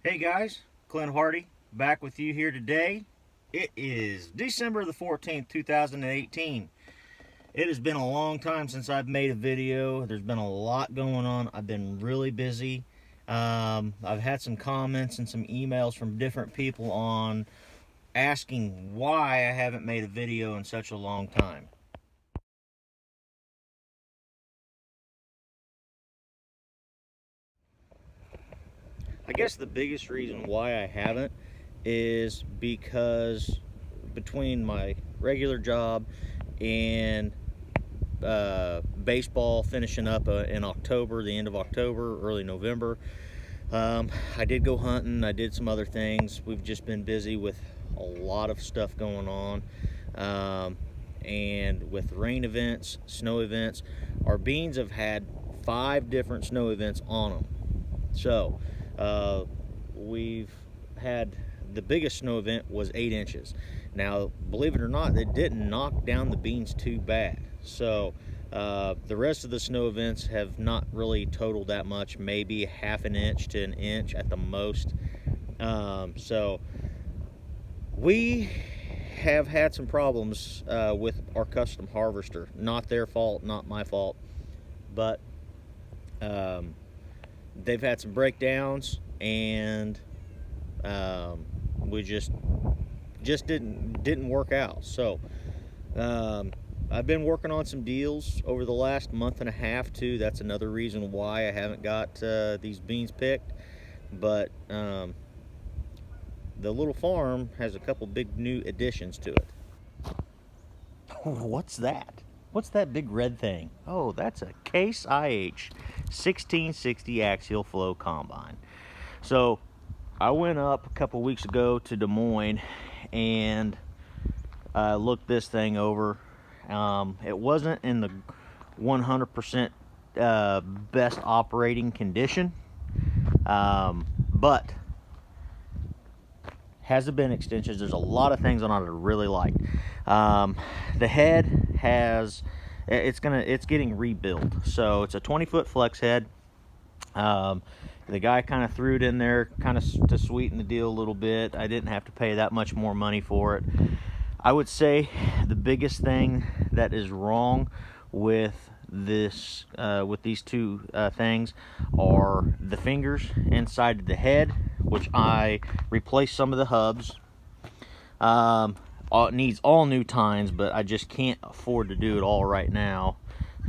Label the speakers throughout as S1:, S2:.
S1: Hey guys, Clint Hardy back with you here today. It is December the 14th, 2018. It has been a long time since I've made a video. There's been a lot going on. I've been really busy. I've had some comments and some emails from different people on asking why I haven't made a video in such a long time. I guess the biggest reason why I haven't is because between my regular job and baseball finishing up in October, the end of October, early November, I did go hunting. I did some other things. We've just been busy with a lot of stuff going on. And with rain events, snow events, our beans have had 5 different snow events on them. So we've had, the biggest snow event was 8 inches. Now, believe it or not, it didn't knock down the beans too bad. So the rest of the snow events have not really totaled that much, maybe half an inch to an inch at the most. So we have had some problems with our custom harvester. Not their fault, not my fault, but they've had some breakdowns, and we just didn't work out. So I've been working on some deals over the last month and a half too. That's another reason why I haven't got these beans picked. But the little farm has a couple big new additions to it. What's that? What's that big red thing? Oh, that's a Case IH 1660 axial flow combine. So I went up a couple weeks ago to Des Moines and looked this thing over. It wasn't in the 100% best operating condition, but has the bin extensions. There's a lot of things on it I really like. The head has, it's getting rebuilt. So it's a 20-foot flex head. The guy kind of threw it in there kind of to sweeten the deal a little bit. I didn't have to pay that much more money for it. I would say the biggest thing that is wrong with this, with these two things, are the fingers inside the head, which I replaced some of the hubs. It needs all new tines, but I just can't afford to do it all right now.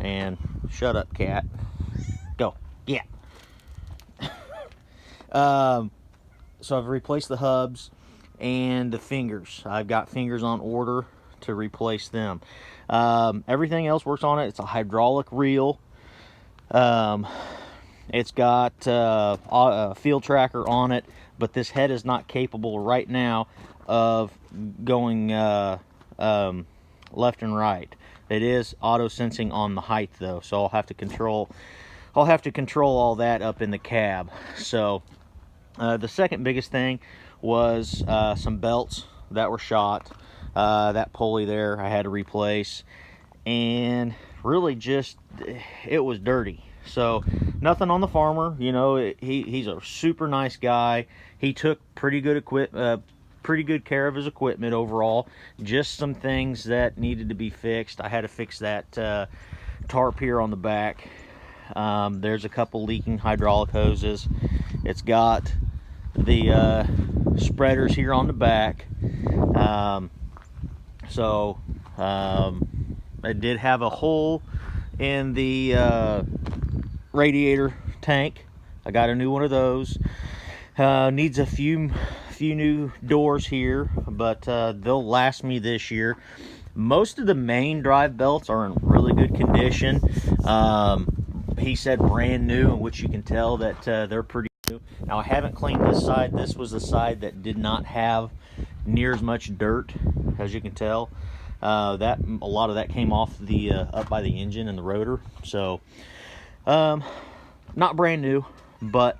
S1: And shut up, cat. Go. Yeah. So I've replaced the hubs and the fingers. I've got fingers on order to replace them. Everything else works on it. It's a hydraulic reel. It's got a field tracker on it, but this head is not capable right now of going left and right. It is auto sensing on the height though, so I'll have to control all that up in the cab. So the second biggest thing was some belts that were shot. That pulley there I had to replace, and really just, it was dirty. So nothing on the farmer, you know, he's a super nice guy. He took pretty good care of his equipment overall. Just some things that needed to be fixed. I had to fix that tarp here on the back. There's a couple leaking hydraulic hoses. It's got the spreaders here on the back. It did have a hole in the radiator tank. I got a new one of those. Needs a few new doors here, but they'll last me this year. Most of the main drive belts are in really good condition. He said brand new, in which you can tell that they're pretty new. Now, I haven't cleaned this side. This was the side that did not have near as much dirt, as you can tell. A lot of that came off the up by the engine and the rotor. So not brand new, but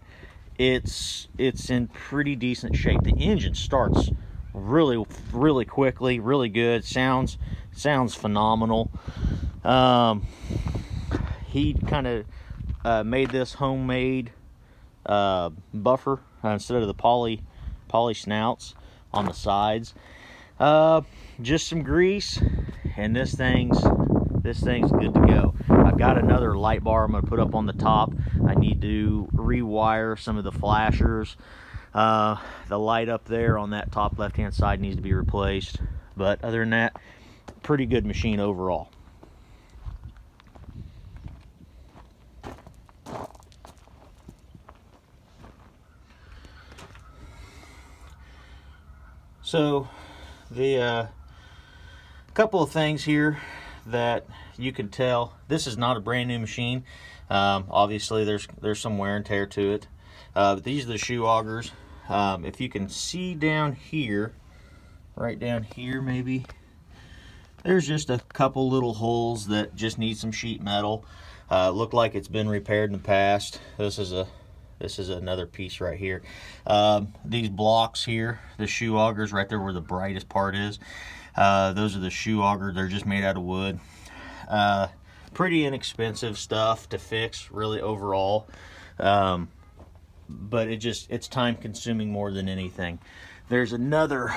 S1: it's in pretty decent shape. The engine starts really quickly, really good. Sounds phenomenal. He kind of made this homemade buffer instead of the poly snouts on the sides. Just some grease, and this thing's good to go. I've got another light bar I'm going to put up on the top. I need to rewire some of the flashers. The light up there on that top left hand side needs to be replaced, but other than that, pretty good machine overall. So the couple of things here that you can tell, this is not a brand new machine. Obviously there's some wear and tear to it, but these are the shoe augers. If you can see down here, right down here maybe, there's just a couple little holes that just need some sheet metal. Look like it's been repaired in the past. This is another piece right here. These blocks here, the shoe augers right there where the brightest part is, those are the shoe augers. They're just made out of wood. Pretty inexpensive stuff to fix, really, overall. But it's time consuming more than anything. There's another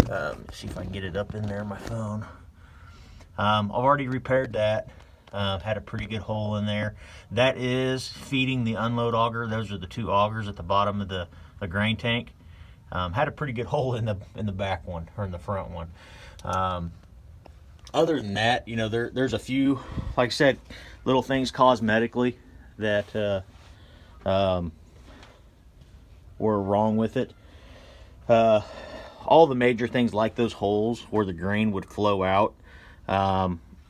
S1: let's see if I can get it up in there on my phone. I've already repaired that. Had a pretty good hole in there. That is feeding the unload auger. Those are the two augers at the bottom of the grain tank. Had a pretty good hole in the back one, or in the front one. Other than that, you know, there's a few, like I said, little things cosmetically that were wrong with it. All the major things, like those holes where the grain would flow out,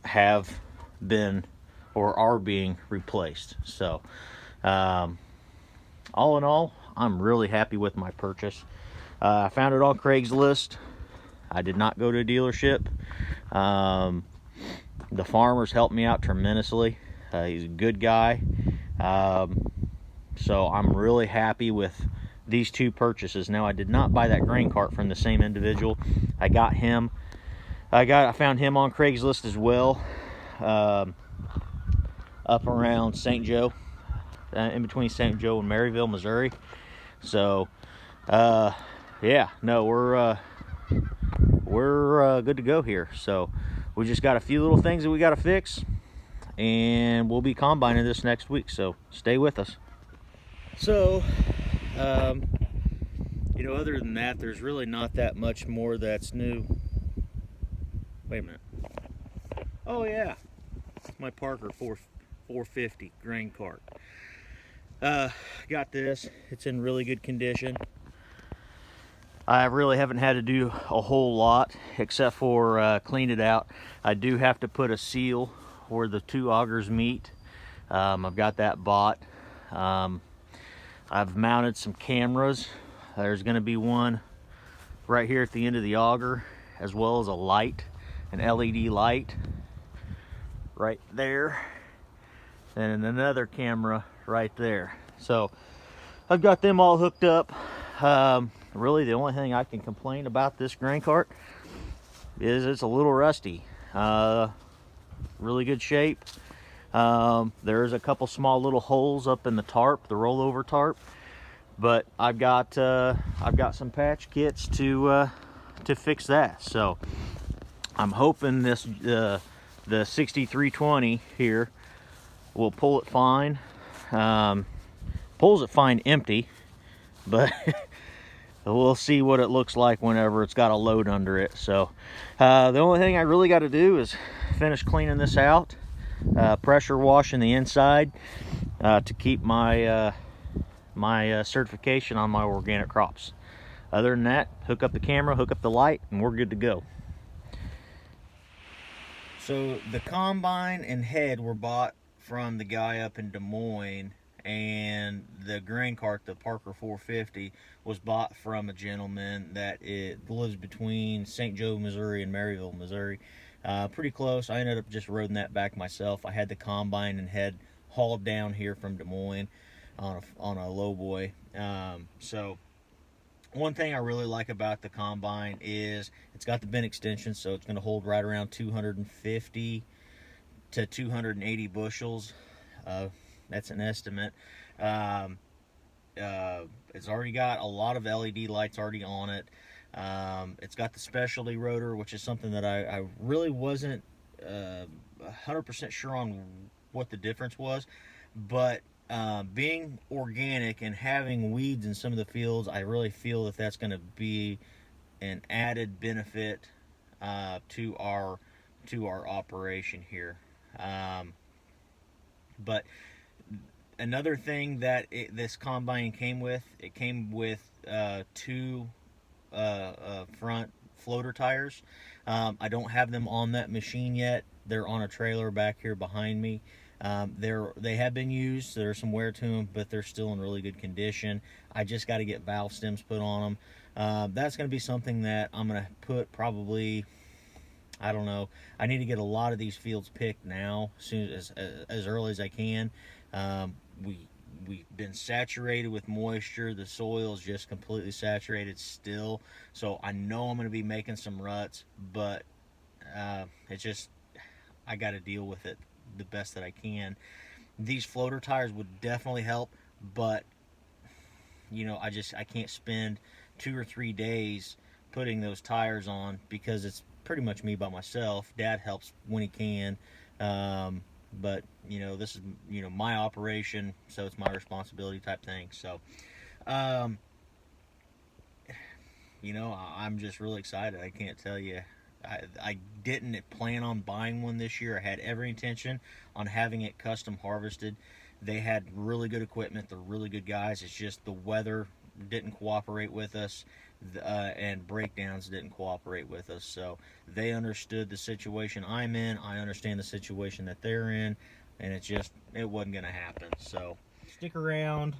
S1: have been or are being replaced. So all in all, I'm really happy with my purchase. I found it on Craigslist. I did not go to a dealership. The farmers helped me out tremendously. He's a good guy. So I'm really happy with these two purchases. Now, I did not buy that grain cart from the same individual. I found him on Craigslist as well, up around St. Joe, in between St. Joe and Maryville, Missouri. So yeah, no, we're good to go here. So we just got a few little things that we got to fix, and we'll be combining this next week, so stay with us. So you know, other than that, there's really not that much more that's new. Wait a minute. Oh yeah, my Parker 450 grain cart. Got this. It's in really good condition. I really haven't had to do a whole lot except for clean it out. I do have to put a seal where the two augers meet. I've got that bought. I've mounted some cameras. There's going to be one right here at the end of the auger, as well as a light, an LED light right there, and another camera right there. So I've got them all hooked up. Really, the only thing I can complain about this grain cart is it's a little rusty. Really good shape. There's a couple small little holes up in the tarp, the rollover tarp, but I've got some patch kits to fix that. So I'm hoping this the 6320 here will pull it fine. Pulls it fine empty, but we'll see what it looks like whenever it's got a load under it. So the only thing I really got to do is finish cleaning this out, pressure washing the inside to keep my certification on my organic crops. Other than that, hook up the camera, hook up the light, and we're good to go. So the combine and head were bought from the guy up in Des Moines, and the grain cart, the Parker 450, was bought from a gentleman that lives between St. Joe, Missouri and Maryville, Missouri. Pretty close. I ended up just roading that back myself. I had the combine and head hauled down here from Des Moines on a lowboy. So one thing I really like about the combine is it's got the bin extension, so it's going to hold right around 250 to 280 bushels. That's an estimate. It's already got a lot of LED lights already on it. It's got the specialty rotor, which is something that I really wasn't 100% sure on what the difference was, but being organic and having weeds in some of the fields, I really feel that that's going to be an added benefit to our operation here. But another thing that this combine came with, it came with two front floater tires. I don't have them on that machine yet. They're on a trailer back here behind me. They have been used. There's some wear to them, but they're still in really good condition. I just got to get valve stems put on them. That's going to be something that I'm going to put probably, I don't know. I need to get a lot of these fields picked now, as early as I can. We've been saturated with moisture. The soil is just completely saturated still, so I know I'm going to be making some ruts, but it's just, I got to deal with it the best that I can. These floater tires would definitely help, but you know, I can't spend 2 or 3 days putting those tires on because it's pretty much me by myself. Dad helps when he can, but you know, this is, you know, my operation, so it's my responsibility type thing. So you know, I'm just really excited. I can't tell you. I didn't plan on buying one this year. I had every intention on having it custom harvested. They had really good equipment. They're really good guys. It's just the weather didn't cooperate with us, and breakdowns didn't cooperate with us. So they understood the situation I'm in. I understand the situation that they're in, and it wasn't going to happen. So stick around.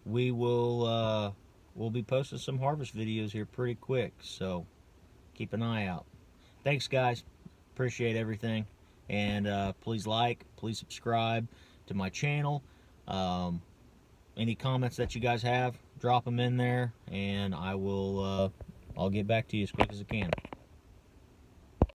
S1: We'll be posting some harvest videos here pretty quick, so keep an eye out. Thanks, guys. Appreciate everything. And please subscribe to my channel. Any comments that you guys have, drop them in there, and I'll get back to you as quick as I can.